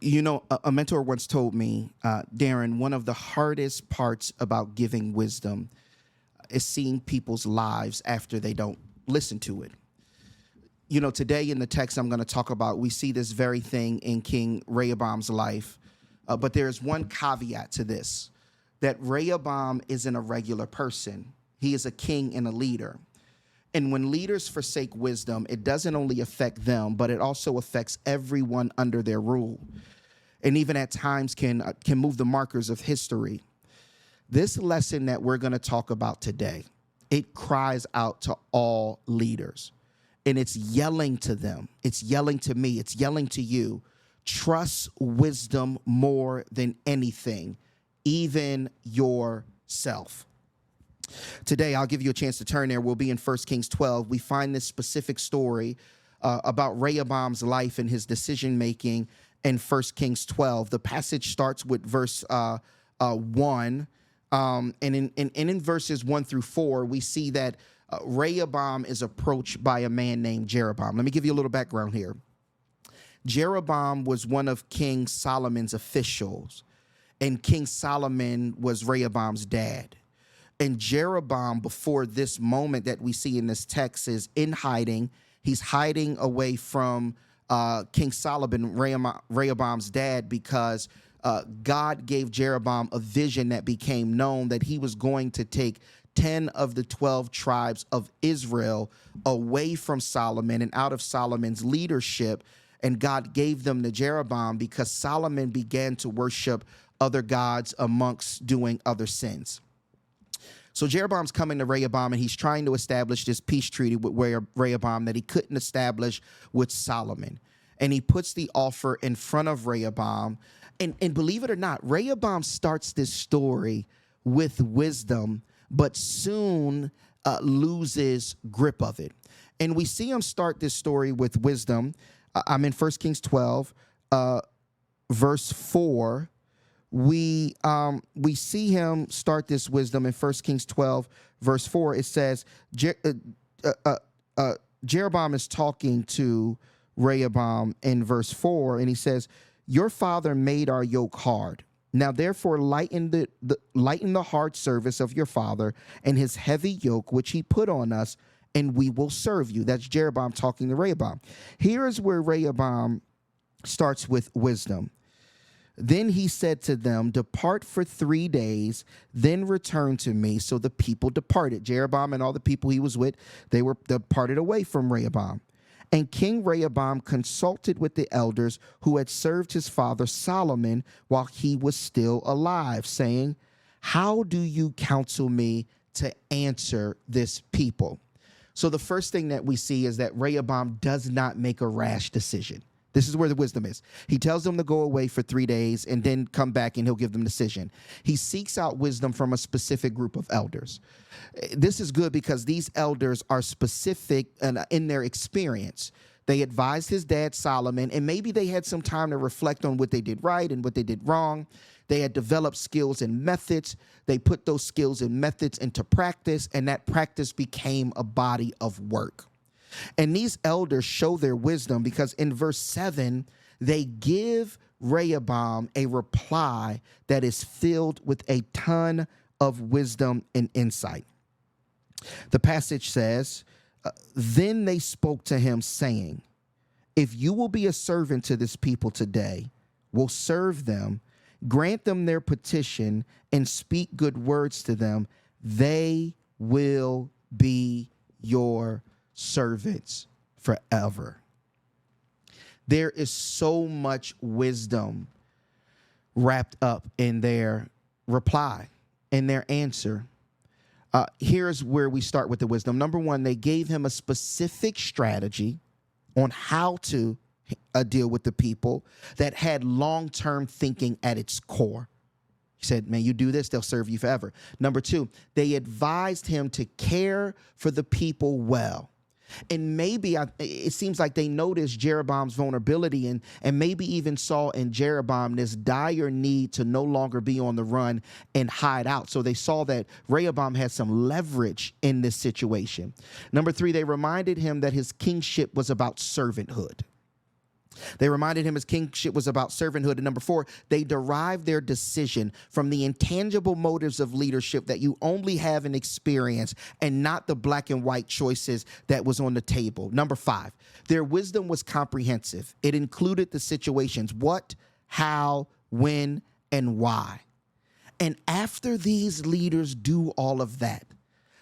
You know, a mentor once told me, Darren, one of the hardest parts about giving wisdom is seeing people's lives after they don't listen to it. You know, today in the text I'm going to talk about, we see this very thing in King Rehoboam's life. But there's one caveat to this, that Rehoboam isn't a regular person. He is a king and a leader. And when leaders forsake wisdom, it doesn't only affect them, but it also affects everyone under their rule. And even at times can move the markers of history. This lesson that we're going to talk about today, it cries out to all leaders. And it's yelling to them. It's yelling to me. It's yelling to you. Trust wisdom more than anything, even yourself. Today, I'll give you a chance to turn there. We'll be in 1 Kings 12. We find this specific story about Rehoboam's life and his decision-making in 1 Kings 12. The passage starts with verse 1. And in verses 1 through 4, we see that Rehoboam is approached by a man named Jeroboam. Let me give you a little background here. Jeroboam was one of King Solomon's officials, and King Solomon was Rehoboam's dad. And Jeroboam, before this moment that we see in this text, is in hiding. He's hiding away from King Solomon, Rehoboam's dad, because God gave Jeroboam a vision that became known that he was going to take 10 of the 12 tribes of Israel away from Solomon and out of Solomon's leadership. And God gave them to Jeroboam because Solomon began to worship other gods amongst doing other sins. So Jeroboam's coming to Rehoboam, and he's trying to establish this peace treaty with Rehoboam that he couldn't establish with Solomon. And he puts the offer in front of Rehoboam. And believe it or not, Rehoboam starts this story with wisdom, but soon loses grip of it. And we see him start this story with wisdom. I'm in 1 Kings 12, verse 4. We see him start this wisdom in 1 Kings 12, verse 4. It says, Jeroboam is talking to Rehoboam in verse 4, and he says, your father made our yoke hard. Now, therefore, lighten the hard service of your father and his heavy yoke, which he put on us, and we will serve you. That's Jeroboam talking to Rehoboam. Here is where Rehoboam starts with wisdom. Then he said to them, depart for 3 days, then return to me. So the people departed. Jeroboam and all the people he was with, they were departed away from Rehoboam. And King Rehoboam consulted with the elders who had served his father Solomon while he was still alive, saying, how do you counsel me to answer this people? So the first thing that we see is that Rehoboam does not make a rash decision. This is where the wisdom is. He tells them to go away for 3 days and then come back and he'll give them decision. He seeks out wisdom from a specific group of elders. This is good because these elders are specific in their experience. They advised his dad Solomon, and maybe they had some time to reflect on what they did right and what they did wrong. They had developed skills and methods. They put those skills and methods into practice, and that practice became a body of work. And these elders show their wisdom because in verse 7, they give Rehoboam a reply that is filled with a ton of wisdom and insight. The passage says, then they spoke to him saying, if you will be a servant to this people today, will serve them, grant them their petition, and speak good words to them, they will be your servants forever. There is so much wisdom wrapped up in their reply, in their answer. Here's where we start with the wisdom. Number one, they gave him a specific strategy on how to deal with the people that had long-term thinking at its core. He said, man, you do this, they'll serve you forever. Number two, they advised him to care for the people well. And maybe it seems like they noticed Jeroboam's vulnerability and maybe even saw in Jeroboam this dire need to no longer be on the run and hide out. So they saw that Rehoboam had some leverage in this situation. Number three, they reminded him that his kingship was about servanthood. They reminded him his kingship was about servanthood. And number 4, they derived their decision from the intangible motives of leadership that you only have in experience and not the black and white choices that was on the table. Number 5, their wisdom was comprehensive. It included the situations: what, how, when, and why. And after these leaders do all of that,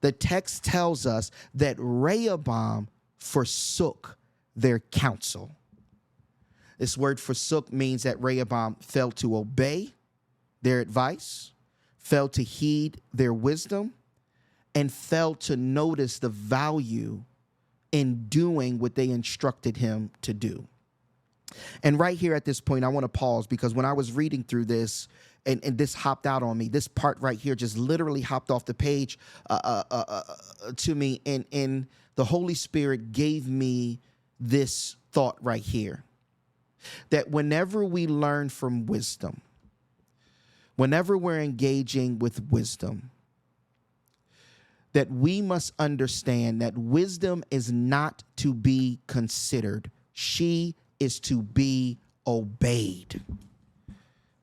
the text tells us that Rehoboam forsook their counsel. This word forsook means that Rehoboam failed to obey their advice, failed to heed their wisdom, and failed to notice the value in doing what they instructed him to do. And right here at this point, I want to pause, because when I was reading through this, and this hopped out on me, this part right here just literally hopped off the page to me, and the Holy Spirit gave me this thought right here. That whenever we learn from wisdom, whenever we're engaging with wisdom, that we must understand that wisdom is not to be considered. She is to be obeyed.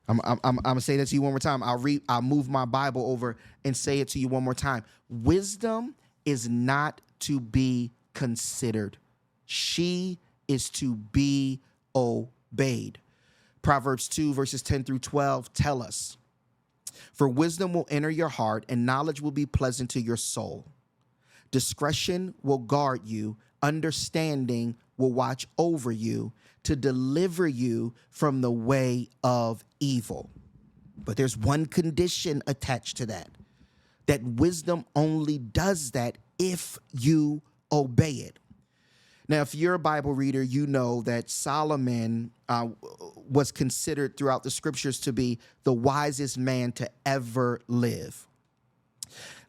I'm going to say that to you one more time. I'll move my Bible over and say it to you one more time. Wisdom is not to be considered. She is to be obeyed. Proverbs 2 verses 10 through 12 tell us, for wisdom will enter your heart and knowledge will be pleasant to your soul. Discretion will guard you. Understanding will watch over you to deliver you from the way of evil. But there's one condition attached to that, that wisdom only does that if you obey it. Now, if you're a Bible reader, you know that Solomon was considered throughout the scriptures to be the wisest man to ever live.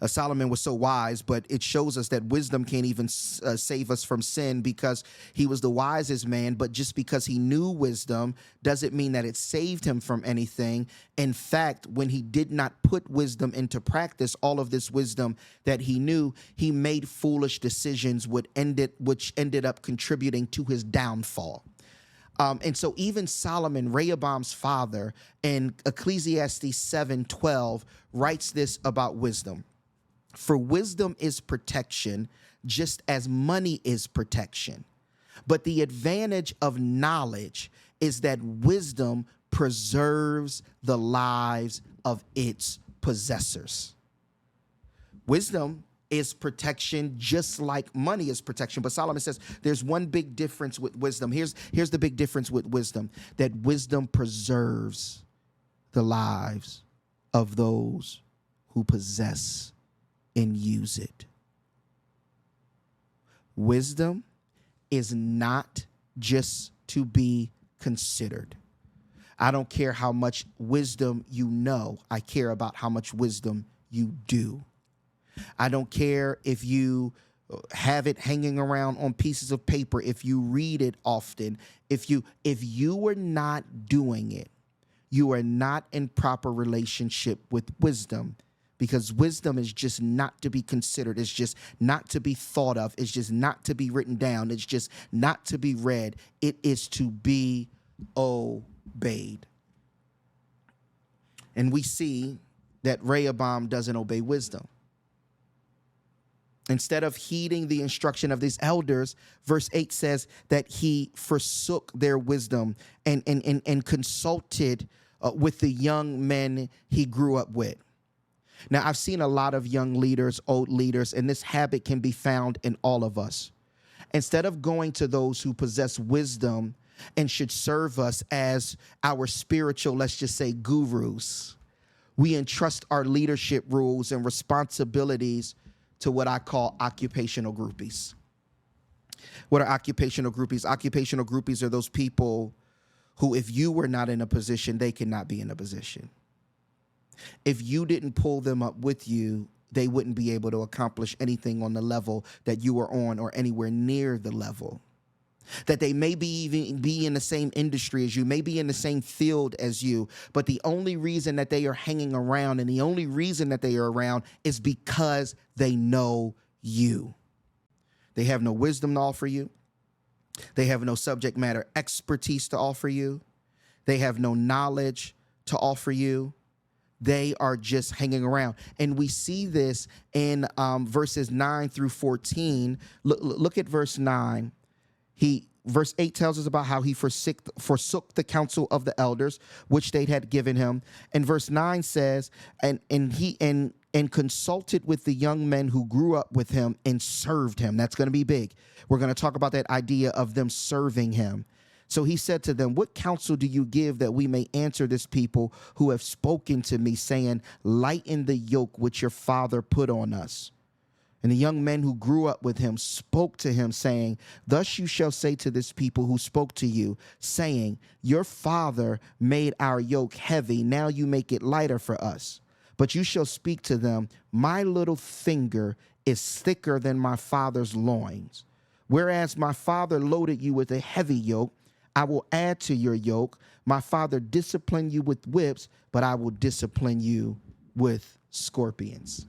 Solomon was so wise, but it shows us that wisdom can't even save us from sin, because he was the wisest man. But just because he knew wisdom doesn't mean that it saved him from anything. In fact, when he did not put wisdom into practice, all of this wisdom that he knew, he made foolish decisions which ended up contributing to his downfall. And so even Solomon, Rehoboam's father, in Ecclesiastes 7:12 writes this about wisdom. For wisdom is protection, just as money is protection. But the advantage of knowledge is that wisdom preserves the lives of its possessors. Wisdom is protection, just like money is protection. But Solomon says there's one big difference with wisdom. Here's the big difference with wisdom, that wisdom preserves the lives of those who possess and use it. Wisdom is not just to be considered. I don't care how much wisdom you know. I care about how much wisdom you do. I don't care if you have it hanging around on pieces of paper, if you read it often. If you are not doing it, you are not in proper relationship with wisdom, because wisdom is just not to be considered. It's just not to be thought of. It's just not to be written down. It's just not to be read. It is to be obeyed. And we see that Rehoboam doesn't obey wisdom. Instead of heeding the instruction of these elders, verse 8 says that he forsook their wisdom and consulted with the young men he grew up with. Now, I've seen a lot of young leaders, old leaders, and this habit can be found in all of us. Instead of going to those who possess wisdom and should serve us as our spiritual, let's just say, gurus, we entrust our leadership roles and responsibilities to what I call occupational groupies. What are occupational groupies? Occupational groupies are those people who, if you were not in a position, they cannot be in a position. If you didn't pull them up with you, they wouldn't be able to accomplish anything on the level that you are on or anywhere near the level. That they may even be in the same industry as you, may be in the same field as you, but the only reason that they are hanging around and the only reason that they are around is because they know you. They have no wisdom to offer you. They have no subject matter expertise to offer you. They have no knowledge to offer you. They are just hanging around. And we see this in verses 9 through 14. Look at verse 9. Verse 8 tells us about how he forsook the counsel of the elders, which they had given him. And verse 9 says, and consulted with the young men who grew up with him and served him. That's going to be big. We're going to talk about that idea of them serving him. So he said to them, what counsel do you give that we may answer this people who have spoken to me, saying, lighten the yoke which your father put on us? And the young men who grew up with him spoke to him, saying, thus you shall say to this people who spoke to you, saying, your father made our yoke heavy, now you make it lighter for us. But you shall speak to them, my little finger is thicker than my father's loins. Whereas my father loaded you with a heavy yoke, I will add to your yoke. My father disciplined you with whips, but I will discipline you with scorpions.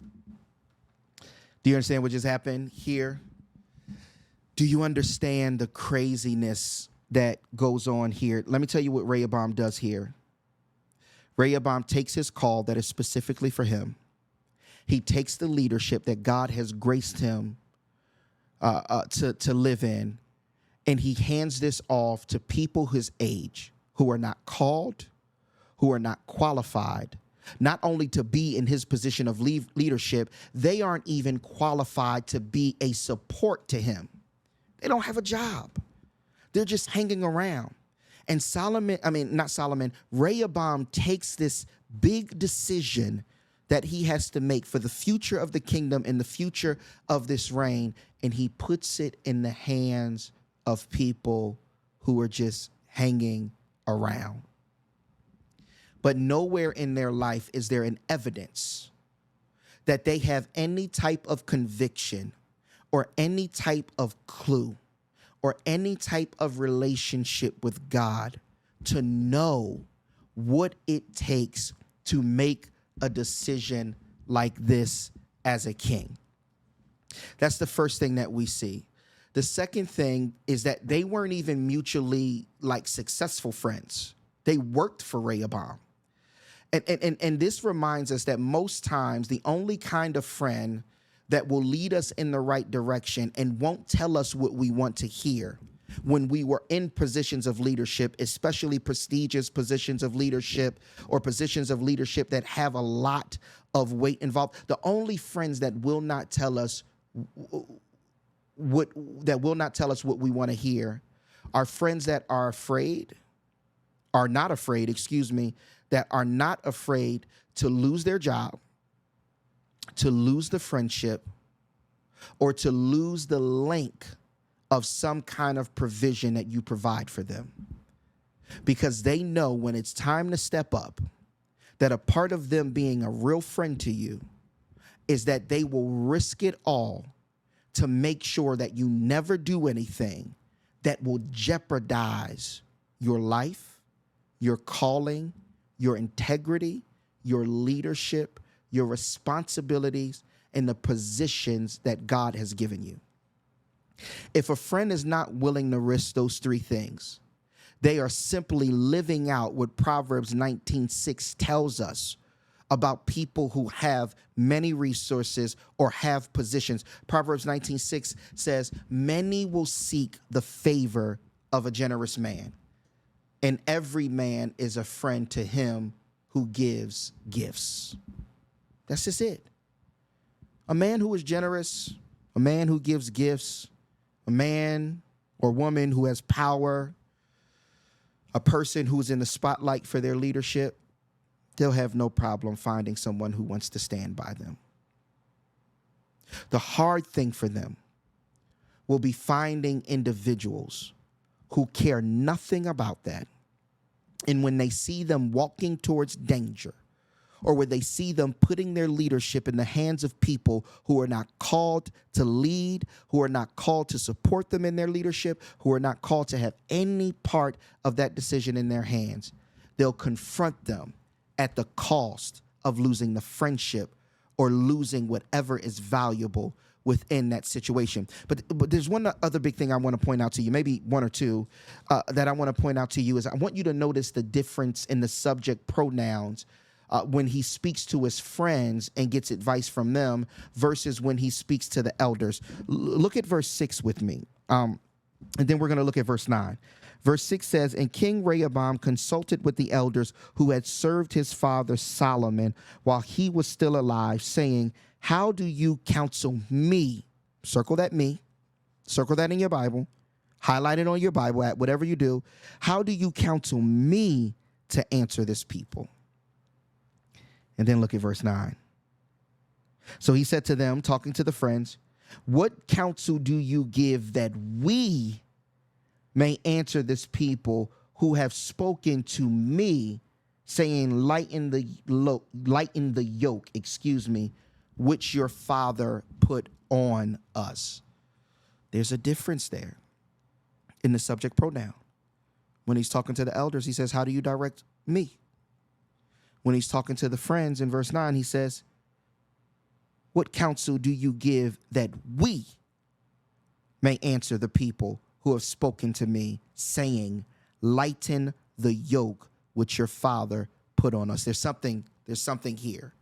Do you understand what just happened here? Do you understand the craziness that goes on here? Let me tell you what Rehoboam does here. Rehoboam takes his call that is specifically for him. He takes the leadership that God has graced him to live in, and he hands this off to people his age who are not called, who are not qualified, not only to be in his position of leadership, they aren't even qualified to be a support to him. They don't have a job. They're just hanging around. And Rehoboam takes this big decision that he has to make for the future of the kingdom and the future of this reign, and he puts it in the hands of people who are just hanging around. But nowhere in their life is there an evidence that they have any type of conviction or any type of clue or any type of relationship with God to know what it takes to make a decision like this as a king. That's the first thing that we see. The second thing is that they weren't even mutually successful friends. They worked for Rehoboam. And this reminds us that most times the only kind of friend that will lead us in the right direction and won't tell us what we want to hear when we were in positions of leadership, especially prestigious positions of leadership or positions of leadership that have a lot of weight involved. The only friends that will not tell us what we want to hear are friends that are not afraid to lose their job, to lose the friendship, or to lose the link of some kind of provision that you provide for them. Because they know when it's time to step up, that a part of them being a real friend to you is that they will risk it all to make sure that you never do anything that will jeopardize your life, your calling, your integrity, your leadership, your responsibilities, and the positions that God has given you. If a friend is not willing to risk those three things, they are simply living out what Proverbs 19:6 tells us about people who have many resources or have positions. Proverbs 19:6 says, many will seek the favor of a generous man, and every man is a friend to him who gives gifts. That's just it. A man who is generous, a man who gives gifts, a man or woman who has power, a person who's in the spotlight for their leadership, they'll have no problem finding someone who wants to stand by them. The hard thing for them will be finding individuals who care nothing about that. And when they see them walking towards danger, or when they see them putting their leadership in the hands of people who are not called to lead, who are not called to support them in their leadership, who are not called to have any part of that decision in their hands, they'll confront them at the cost of losing the friendship or losing whatever is valuable within that situation. But there's one other big thing I want to point out to you, maybe one or two that I want to point out to you is I want you to notice the difference in the subject pronouns when he speaks to his friends and gets advice from them versus when he speaks to the elders. Look at verse 6 with me. And then we're going to look at verse 9. Verse 6 says, and King Rehoboam consulted with the elders who had served his father Solomon while he was still alive, saying, how do you counsel me? Circle that me. Circle that in your Bible. Highlight it on your Bible, at whatever you do. How do you counsel me to answer this people? And then look at verse 9. So he said to them, talking to the friends, what counsel do you give that we may answer this people who have spoken to me, saying, lighten the yoke, which your father put on us? There's a difference there in the subject pronoun. When he's talking to the elders, he says, how do you direct me? When he's talking to the friends in verse 9, he says, what counsel do you give that we may answer the people who have spoken to me, saying, lighten the yoke which your father put on us? There's something here.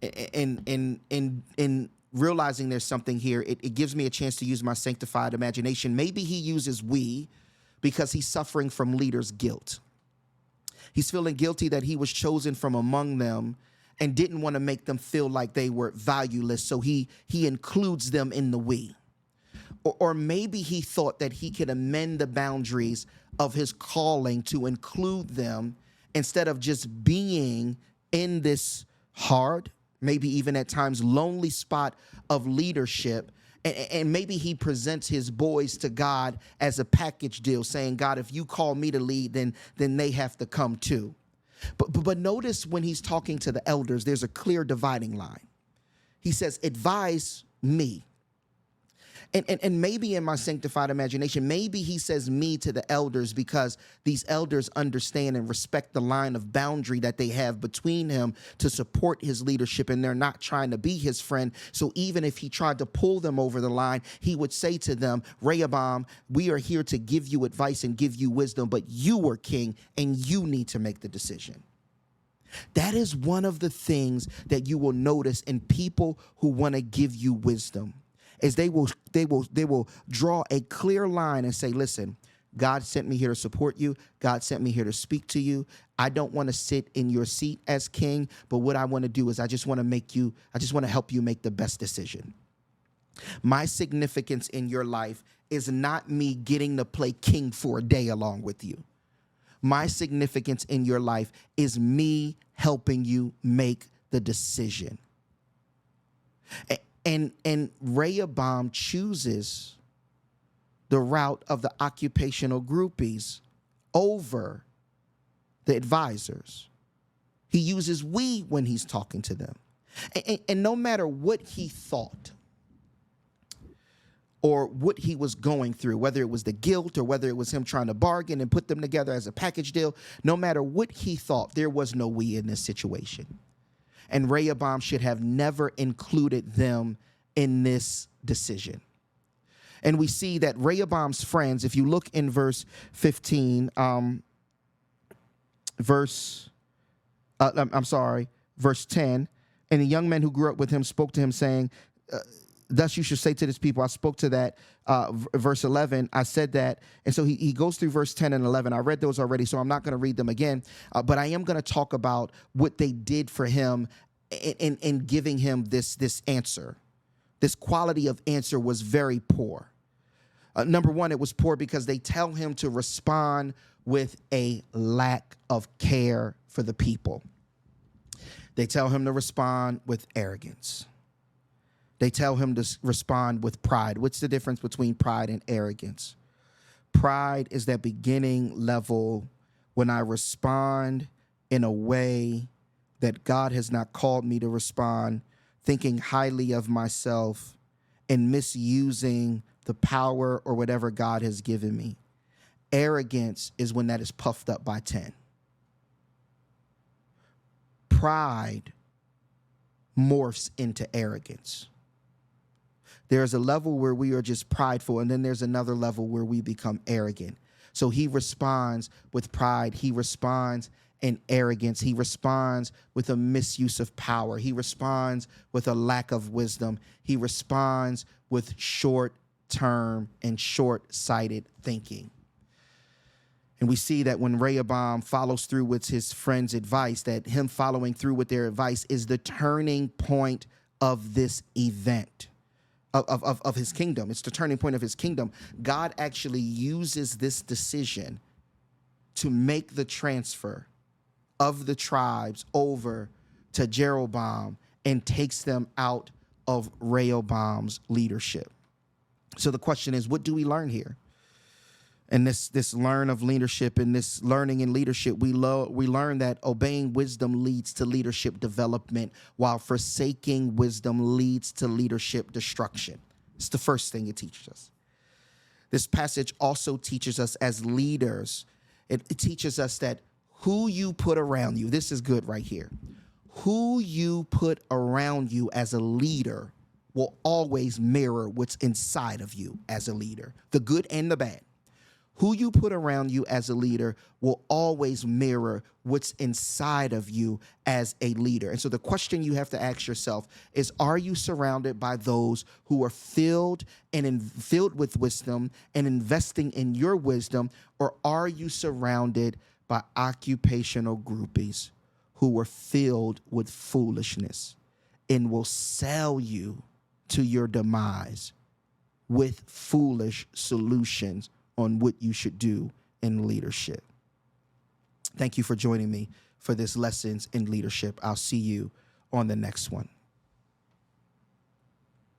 In realizing there's something here, it gives me a chance to use my sanctified imagination. Maybe he uses we because he's suffering from leaders' guilt. He's feeling guilty that he was chosen from among them and didn't want to make them feel like they were valueless, so he includes them in the we. Or maybe he thought that he could amend the boundaries of his calling to include them instead of just being in this hard, maybe even at times lonely spot of leadership. And maybe he presents his boys to God as a package deal, saying, God, if you call me to lead, then they have to come too. But notice when he's talking to the elders, there's a clear dividing line. He says, advise me. And maybe in my sanctified imagination, maybe he says me to the elders because these elders understand and respect the line of boundary that they have between him to support his leadership, and they're not trying to be his friend. So even if he tried to pull them over the line, he would say to them, Rehoboam, we are here to give you advice and give you wisdom, but you are king and you need to make the decision. That is one of the things that you will notice in people who want to give you wisdom. Is they will draw a clear line and say, listen, God sent me here to support you. God sent me here to speak to you. I don't want to sit in your seat as king, but what I want to do is I just want to help you make the best decision. My significance in your life is not me getting to play king for a day along with you. My significance in your life is me helping you make the decision. And Rehoboam chooses the route of the occupational groupies over the advisors. He uses we when he's talking to them. And no matter what he thought or what he was going through, whether it was the guilt or whether it was him trying to bargain and put them together as a package deal, no matter what he thought, there was no we in this situation. And Rehoboam should have never included them in this decision. And we see that Rehoboam's friends, if you look in verse 15, verse 10, and the young men who grew up with him spoke to him, saying, thus you should say to this people, I spoke to that, verse 11, I said that. And so he goes through verse 10 and 11. I read those already, so I'm not going to read them again. But I am going to talk about what they did for him in giving him this answer. This quality of answer was very poor. Number one, it was poor because they tell him to respond with a lack of care for the people. They tell him to respond with arrogance. They tell him to respond with pride. What's the difference between pride and arrogance? Pride is that beginning level when I respond in a way that God has not called me to respond, thinking highly of myself and misusing the power or whatever God has given me. Arrogance is when that is puffed up by 10. Pride morphs into arrogance. There's a level where we are just prideful, and then there's another level where we become arrogant. So he responds with pride. He responds in arrogance. He responds with a misuse of power. He responds with a lack of wisdom. He responds with short-term and short-sighted thinking. And we see that when Rehoboam follows through with his friend's advice, that him following through with their advice is the turning point of this event. Of his kingdom. It's the turning point of his kingdom. God actually uses this decision to make the transfer of the tribes over to Jeroboam and takes them out of Rehoboam's leadership. So the question is, what do we learn here? And this learn of leadership and this learning in leadership, we learn that obeying wisdom leads to leadership development, while forsaking wisdom leads to leadership destruction. It's the first thing it teaches us. This passage also teaches us as leaders, it teaches us that who you put around you, this is good right here, who you put around you as a leader will always mirror what's inside of you as a leader, the good and the bad. Who you put around you as a leader will always mirror what's inside of you as a leader. And so the question you have to ask yourself is, are you surrounded by those who are filled with wisdom and investing in your wisdom, or are you surrounded by occupational groupies who are filled with foolishness and will sell you to your demise with foolish solutions on what you should do in leadership? Thank you for joining me for this Lessons in Leadership. I'll see you on the next one.